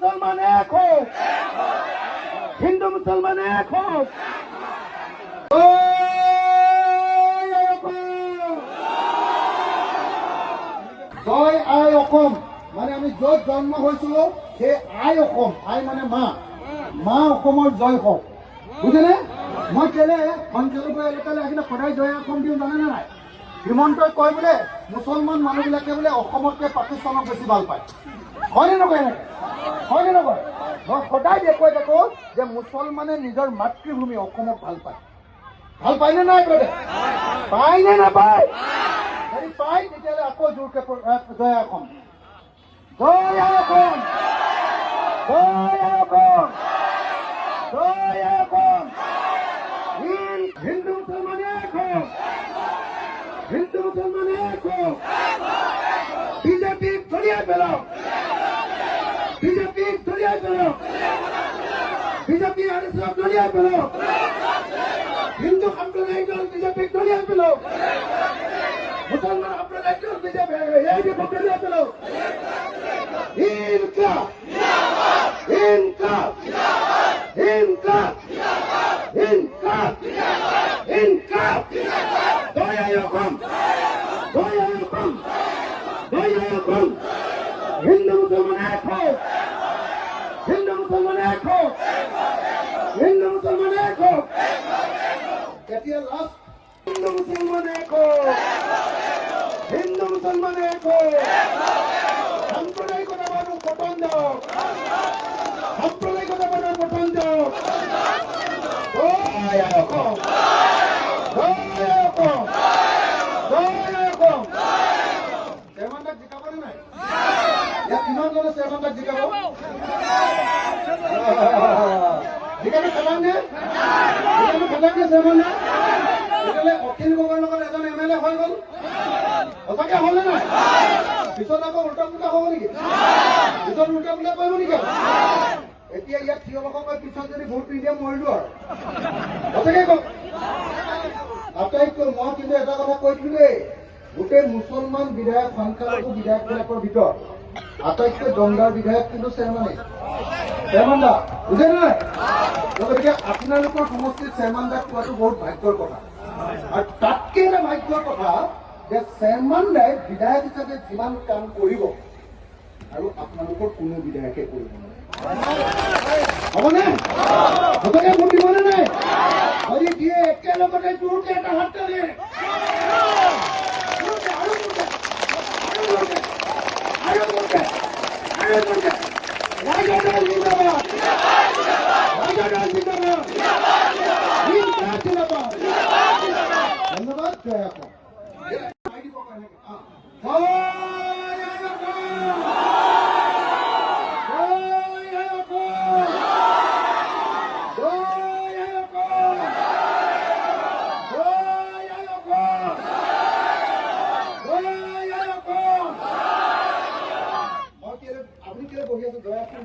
মুসলমান এক হোক, হিন্দু মুসলমান এক হোক। জয় আই অসম, মানে আমি য'ত জন্ম হৈছিলো সেই আই অসম, আই মানে মা, মা অসমৰ জয় হওক, বুজিলে? মই কেলে সংখ্যালঘু এলেকালৈ আহিলে সদায় জয় অসম দিওঁ জানেনে নাই? হিমন্তই কয় বোলে মুছলমান মানুহবিলাকে বোলে অসমতকৈ পাকিস্তানক বেছি ভাল পায়, হয়নে নকয়? এনেকৈ হয়নে নকয়? মই সদায় দেখুৱাই থাকোঁ যে মুছলমানে নিজৰ মাতৃভূমি অসমক ভাল পায়। ভাল পায়নে নাই বোলে? পায়নে নাপায়? যদি পায় তেতিয়াহ'লে আকৌ জোৰকে জয় অসম, জয় অসম, জয় অসম, জয় অসম। হিন্দু মুছলমানে এক হোক, হিন্দু মুছলমানে এক হোক। বিজেপিক দলিয়াই পেলাও, বিজেপিক দলিয়াই পেলাও, বিজেপি আৰএছএছক দলিয়াই পেলাও, হিন্দু সাম্প্ৰদায়িক দল বিজেপিক দলিয়াই পেলাও, মুছলমান সাম্প্ৰদায়িক দল বিজেপি এআইডিএফক দলিয়াই পেলাও। ইনকলাব, ইনকলাব, ইনকলাব, ইনকলাব, ইনকলাব। জয় অসম, জয় অসম, জয় অসম। হিন্দু মুসলমান এক হোক, হিন্দু মুসলমান এক হোক, হিন্দু মুসলমান এক হোক। এতিয়া লাষ্ট, হিন্দু মুসলমান এক হোক, হিন্দু মুসলমান এক হোক। সাম্প্ৰদায়িকতাবাদক পতন দিয়ক, সাম্প্ৰদায়িকতাবাদক পতন দিয়ক। জয় অসম, জয় অসম, জয় অসম। চেয়াৰমেনক জিকাবনে নাই? ইয়াত কিমানজনে চেয়াৰমেনক জিকাব? জিকাটো খেলাংগে, জিকাটো খেলাংগে চেয়াৰমেনে। তেতিয়াহ'লে অখিল গগৈৰ লগত এজন MLA হৈ গ'ল, সঁচাকে হ'লনে নাই? পিছত আকৌ উল্টা পুল্টা হ'ব নেকি? পিছত উল্টা পুল্টা কৰিব নেকি? এতিয়া ইয়াত থিয় লোকক পিছত যদি ভোট নিদিয়ে মৰিলো আৰু, সঁচাকে কওক। আটাইতকৈ মই কিন্তু এটা কথা কৈ দিলো দেই, গোটেই মুছলমান বিধায়ক সংখ্যালঘু বিধায়কবিলাকৰ ভিতৰত আটাইতকৈ দমদাৰ বিধায়ক কিন্তু চেয়াৰমেনে। চেয়াৰমেন দা বুজে নাই? গতিকে আপোনালোকৰ সমষ্টিত চেয়াৰমেন দাক পোৱাটো বহুত ভাগ্যৰ কথা, আৰু তাতকে এটা ভাগ্যৰ কথা যে চেয়াৰমেন দাই বিধায়ক হিচাপে যিমান কাম কৰিব আৰু আপোনালোকৰ কোনো বিধায়কে কৰিব নোৱাৰে। হ'বনে? সঁচাকে ভোট দিবনে নাই? যদি দিয়ে একেলগতে জোৰকে এটা হাত তালি, ৰাইজৰ জিন্দাবাদ, ৰাইজৰ জিন্দাবাদ, জিন্দাবাদ। ধন্যবাদ। জয় অসম। আপনি কেলে বহি আছে? জয় অসম